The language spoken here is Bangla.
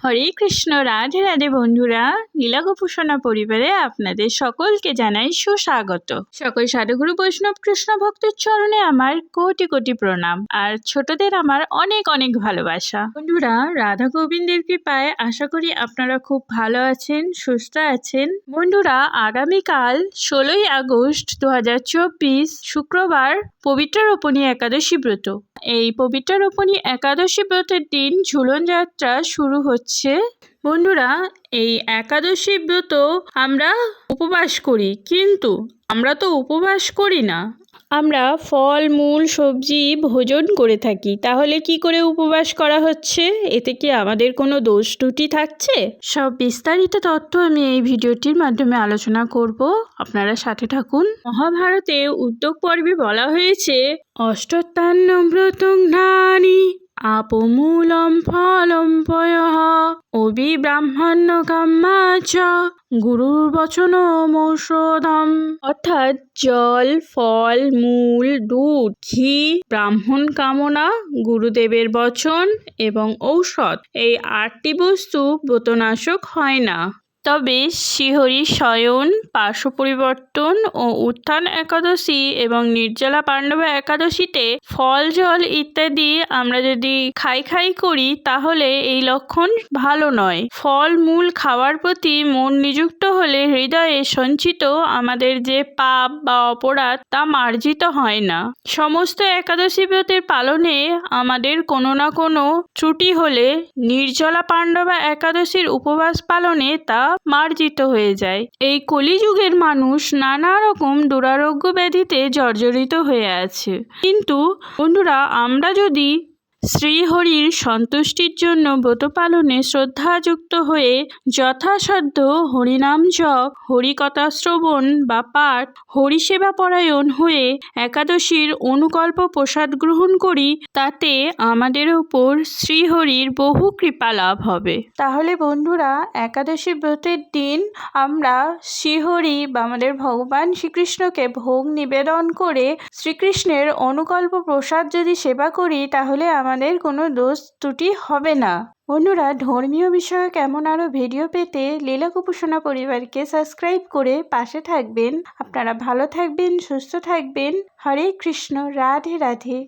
হরে কৃষ্ণ, রাধে রাধে বন্ধুরা। লীলা গোপুসোনা পরিবারে আপনাদের সকলকে জানাই সুস্বাগত। সকল সাধুগুরু বৈষ্ণব কৃষ্ণ ভক্তের চরণে আমার কোটি কোটি প্রণাম, আর ছোটদের আমার অনেক অনেক ভালোবাসা। বন্ধুরা, রাধা গোবিন্দের কৃপায় আশা করি আপনারা খুব ভালো আছেন, সুস্থ আছেন। বন্ধুরা, আগামীকাল 16ই আগস্ট 2024 শুক্রবার পবিত্র রোপণী একাদশী ব্রত। এই পবিত্র রোপণী একাদশী ব্রতের দিন ঝুলন যাত্রা শুরু হচ্ছে। বন্ধুরা, এই একাদশী ব্রত আমরা উপবাস করি, কিন্তু আমরা তো উপবাস করি না, আমরা ফল মূল সবজি ভোজন করে থাকি। তাহলে কি করে উপবাস করা হচ্ছে? এতে কি আমাদের কোনো দোষ ত্রুটি থাকছে? সব বিস্তারিত তথ্য আমি এই ভিডিওটির মাধ্যমে আলোচনা করব, আপনারা সাথে থাকুন। মহাভারতে উদ্যোগ পর্বে বলা হয়েছে, অষ্টোত্থান ব্রতং ধানি আপমূলম ফলম পয়ঃ অবিব্রাহ্মণ্য কাম্যা চ গুরুর বচন মৌষধম। অর্থাৎ জল, ফল, মূল, দুধ, ঘি, ব্রাহ্মণ কামনা, গুরুদেবের বচন এবং ঔষধ, এই 8টি বস্তু ব্রতনাশক হয় না। তবে শ্রীহরি শয়ন, পার্শ্ব পরিবর্তন ও উত্থান একাদশী এবং নির্জলা পাণ্ডবা একাদশীতে ফল, জল ইত্যাদি আমরা যদি খাই করি, তাহলে এই লক্ষণ ভালো নয়। ফল মূল খাওয়ার প্রতি মন নিযুক্ত হলে হৃদয়ে সঞ্চিত আমাদের যে পাপ বা অপরাধ তা মার্জিত হয় না। সমস্ত একাদশী ব্রতের পালনে আমাদের কোনো না কোনো ত্রুটি হলে নির্জলা পাণ্ডবা একাদশীর উপবাস পালনে তা মার্জিত হয়ে যায়। এই কলিযুগের মানুষ নানা রকম দুরারোগ্য ব্যাধিতে জর্জরিত হয়ে আছে, কিন্তু বন্ধুরা, আমরা যদি শ্রীহরির সন্তুষ্টির জন্য ব্রত পালনে শ্রদ্ধাযুক্ত হয়ে যথাসাধ্য হরিনাম জপ, হরিকথা শ্রবণ বা পাঠ, হরিসেবা পরায়ণ হয়ে একাদশীর অনুকল্প প্রসাদ গ্রহণ করি, তাতে আমাদের উপর শ্রীহরির বহু কৃপা লাভ হবে। তাহলে বন্ধুরা, একাদশী ব্রতের দিন আমরা শ্রীহরি বা আমাদের ভগবান শ্রীকৃষ্ণকে ভোগ নিবেদন করে শ্রীকৃষ্ণের অনুকল্প প্রসাদ যদি সেবা করি, তাহলে আমাদের কোনো দোষ ত্রুটি হবে না। বন্ধুরা, ধর্মীয় বিষয়ক এমন আরও ভিডিও পেতে লীলা গোপুসোনা পরিবারকে সাবস্ক্রাইব করে পাশে থাকবেন। আপনারা ভালো থাকবেন, সুস্থ থাকবেন। হরে কৃষ্ণ, রাধে রাধে।